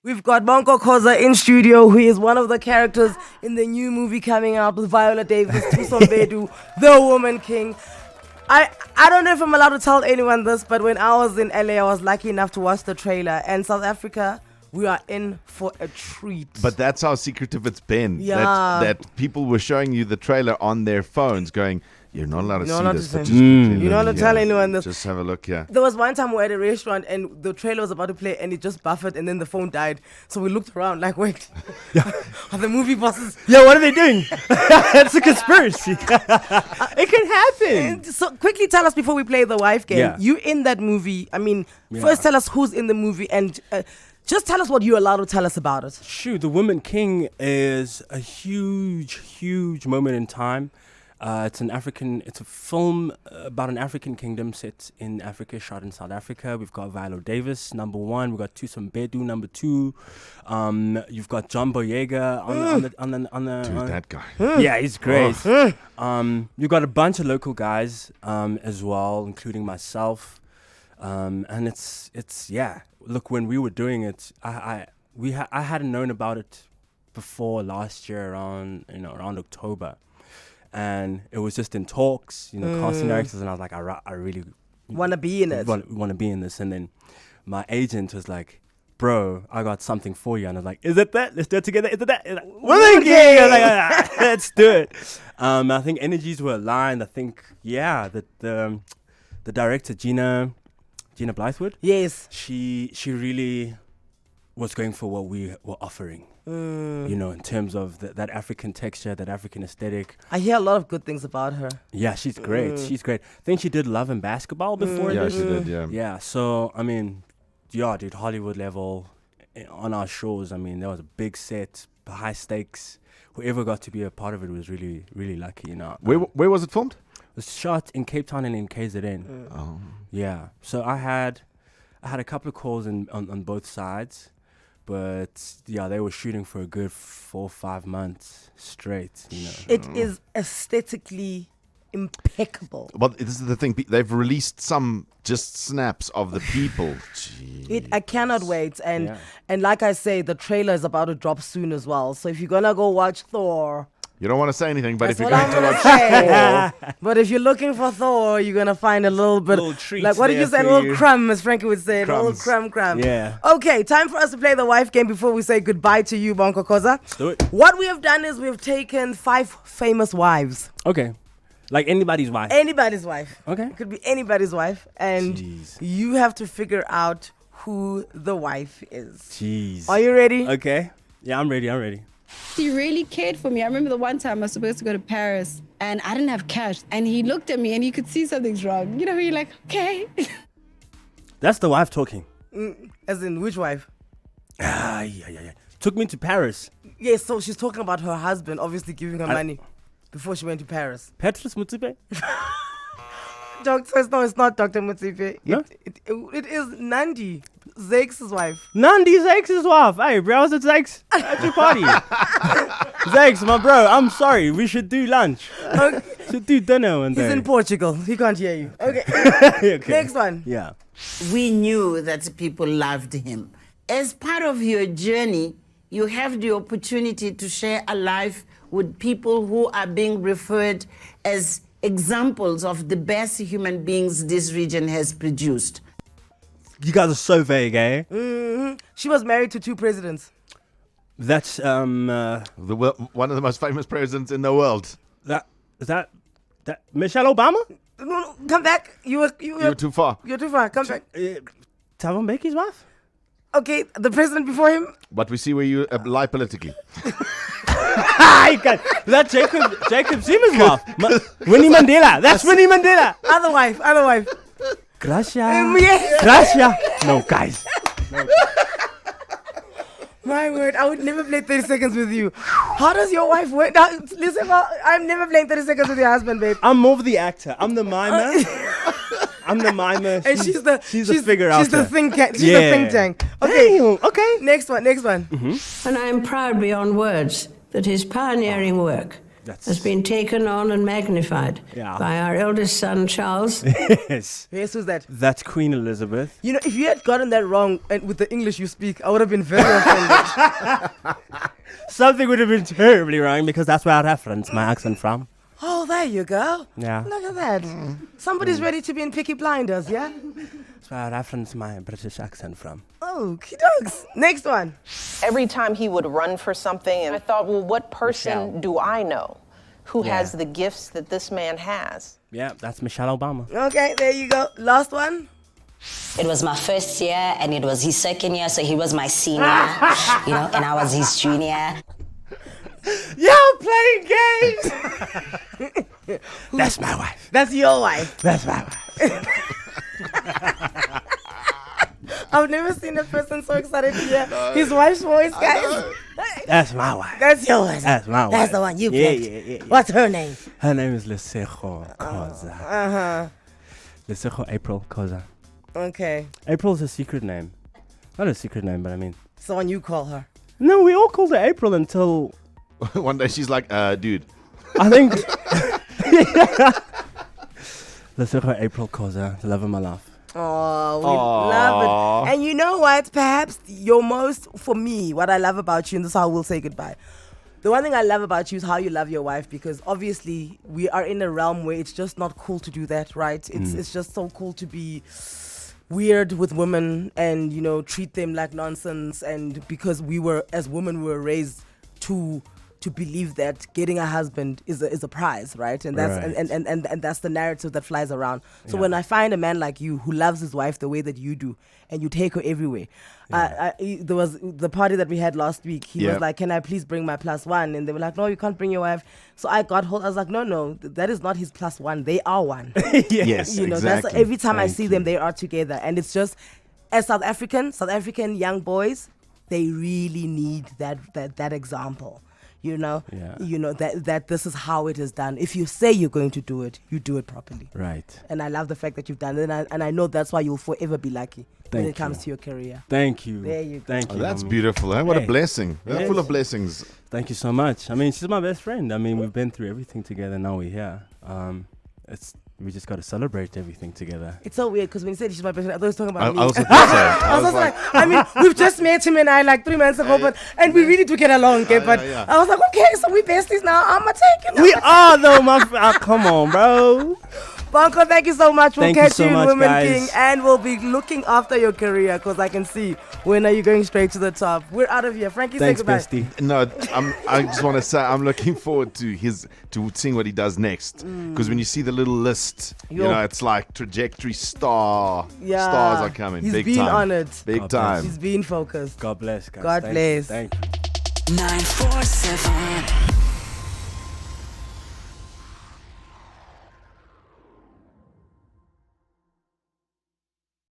We've got Bonko Khoza in studio, who is one of the characters in the new movie coming out with Viola Davis, Tusom Bedu, the Woman King. I don't know if I'm allowed to tell anyone this, but when I was in LA, I was lucky enough to watch the trailer. And South Africa, we are in for a treat. But that's how secretive it's been. Yeah. That people were showing you the trailer on their phones going, you're not allowed to see this. But You're not allowed to tell anyone this. Just have a look here. There was one time we were at a restaurant and the trailer was about to play and it just buffered and then the phone died. So we looked around like, wait, are the movie bosses? Yeah, what are they doing? It's a conspiracy. It can happen. So quickly tell us before we play the wife game. Yeah. You in that movie, first tell us who's in the movie and just tell us what you're allowed to tell us about it. Shoot, The Woman King is a huge moment in time. It's a film about an African kingdom set in Africa, shot in South Africa. We've got Viola Davis, number one. We've got Tusom Bedu, number two. You've got John Boyega on the. Dude, that guy. Yeah, he's great. You've got a bunch of local guys as well, including myself. And it's Look, when we were doing it, I hadn't known about it before last year around October. And it was just in talks, casting directors, and I was like, I really Want to be in it. Want to be in this. And then my agent was like, bro, I got something for you. And I was like, is it that? Let's do it together. Is it that? Like, Woman King! I was like, let's do it. I think energies were aligned. I think, the director, Gina Blythewood. Yes. She really was going for what we were offering. In terms of that African texture, that African aesthetic. I hear a lot of good things about her. Yeah, she's great. She's great. I think she did Love and Basketball before Yeah, this. she did, yeah. Yeah, so, dude, Hollywood level on our shows, there was a big set, high stakes. Whoever got to be a part of it was really, really lucky, Where was it filmed? It was shot in Cape Town and in KZN. Oh. Yeah, so I had a couple of calls on both sides. But they were shooting for a good 4 or 5 months straight. It is aesthetically impeccable. But this is the thing. They've released some just snaps of the people. I cannot wait. And like I say, the trailer is about to drop soon as well. So if you're going to go watch Thor... You don't want to say anything, but That's if you're what going I'm to gonna say. But if you're looking for Thor, you're gonna find a little bit, treats like what did you say, a there for little you. crumb, as Frankie would say, a little Crumbs. crumb. Yeah. Okay, time for us to play the wife game before we say goodbye to you, Bonko Khoza. Let's do it. What we have done is we've taken 5 famous wives. Okay. Like anybody's wife. Anybody's wife. Okay. It could be anybody's wife, and Jeez. you have to figure out who the wife is. Jeez. Are you ready? Okay. Yeah, I'm ready. He really cared for me. I remember the one time I was supposed to go to Paris and I didn't have cash. And he looked at me and you could see something's wrong. You're like, okay. That's the wife talking. As in, which wife? Yeah. Took me to Paris. Yes, so she's talking about her husband, obviously giving her money before she went to Paris. Petrus Mutsipe? Doctor, no, it's not Dr. Mutsipe. No? It is Nandi, Zakes' wife. Nandi Zakes' wife. Hey, bro, how's it Zakes? At your party. Zakes, my bro, I'm sorry. We should do lunch. Okay. Should do dinner one day. He's in Portugal. He can't hear you. Okay. Okay. Next one. Yeah. We knew that people loved him. As part of your journey, you have the opportunity to share a life with people who are being referred as examples of the best human beings this region has produced. You guys are so vague, eh? She was married to 2 presidents. That's one of the most famous presidents in the world. that Michelle Obama? No, come back. You're too far. You're too far. Come back. Thabo Mbeki's wife? Okay, the president before him. But we see where you lie politically. That's Jacob Zuma's wife. Winnie Mandela. That's Winnie Mandela. Other wife. Gracia. Yes. Gracia. No, guys. My word, I would never play 30 seconds with you. How does your wife work? Now, listen, I'm never playing 30 seconds with your husband, babe. I'm more of the actor. I'm the mimer. And she's the figure out. She's the think tank. She's the think tank. Okay. Damn, okay. Next one. And I am proud beyond words that his pioneering work has been taken on and magnified by our eldest son, Charles. Yes. Yes, who's that? That's Queen Elizabeth. You know, if you had gotten that wrong and with the English you speak, I would have been very offended. Something would have been terribly wrong because that's where I reference my accent from. Oh, there you go. Yeah. Look at that. Somebody's ready to be in Peaky Blinders, yeah? That's where I reference my British accent from. Okie dokes. Next one. Every time he would run for something, and I thought, well, what person do I know who has the gifts that this man has? Yeah, that's Michelle Obama. Okay, there you go. Last one. It was my first year and it was his second year, so he was my senior, and I was his junior. Y'all playing games! That's my wife. That's your wife. That's my wife. I've never seen a person so excited to hear his wife's voice, guys. That's my wife. That's yours. That's my wife. That's the one you Yeah, picked. yeah. What's her name? Her name is Bonko Khoza. Bonko April Khoza. Okay. April's a secret name. Not a secret name, but I mean. It's the one you call her. No, we all called her April until One day she's like, dude. I think. Bonko April Khoza, the love of my life. Oh, we love it. And you know what? Perhaps your most, for me, what I love about you, and this is how we'll say goodbye. The one thing I love about you is how you love your wife, because obviously we are in a realm where it's just not cool to do that, right? It's just so cool to be weird with women and, treat them like nonsense. And because as women, we were raised to believe that getting a husband is a prize, right? And that's and that's the narrative that flies around. So when I find a man like you who loves his wife the way that you do, and you take her everywhere, there was the party that we had last week. He was like, "Can I please bring my +1?" And they were like, "No, you can't bring your wife." So I got hold. I was like, "No, that is not his +1. They are one." Yes, That's exactly. every time I see them, they are together, and it's just as South African young boys, they really need that example. That this is how it is done. If you say you're going to do it, you do it properly. Right. And I love the fact that you've done it, and I know that's why you'll forever be lucky when it comes to your career. Thank you. There you go. Thank you. That's beautiful. Eh? What a Hey. blessing. That's Yes. full of blessings. Thank you so much. I mean, she's my best friend. I mean, we've been through everything together. Now we're here. We just got to celebrate everything together. It's so weird because when you said she's my best friend, I thought he was talking about me. I also thought so. I was also like, I mean, we've just met him and I like 3 months ago, and we really do get along, okay? But I was like, okay, so we besties now. I'ma take it. We are though, come on, bro. Bonko, thank you so much. We'll Thank you catch so you in much, Women guys. King, and we'll be looking after your career because I can see when are you going straight to the top. We're out of here. Frankie, Thanks, say goodbye. bestie. No, I just want to say I'm looking forward to seeing what he does next. Because when you see the little list, it's like trajectory stars are coming. He's big been time. on it. Big God time. He's been focused. God bless, guys. God Thank bless. You. Thank you. 947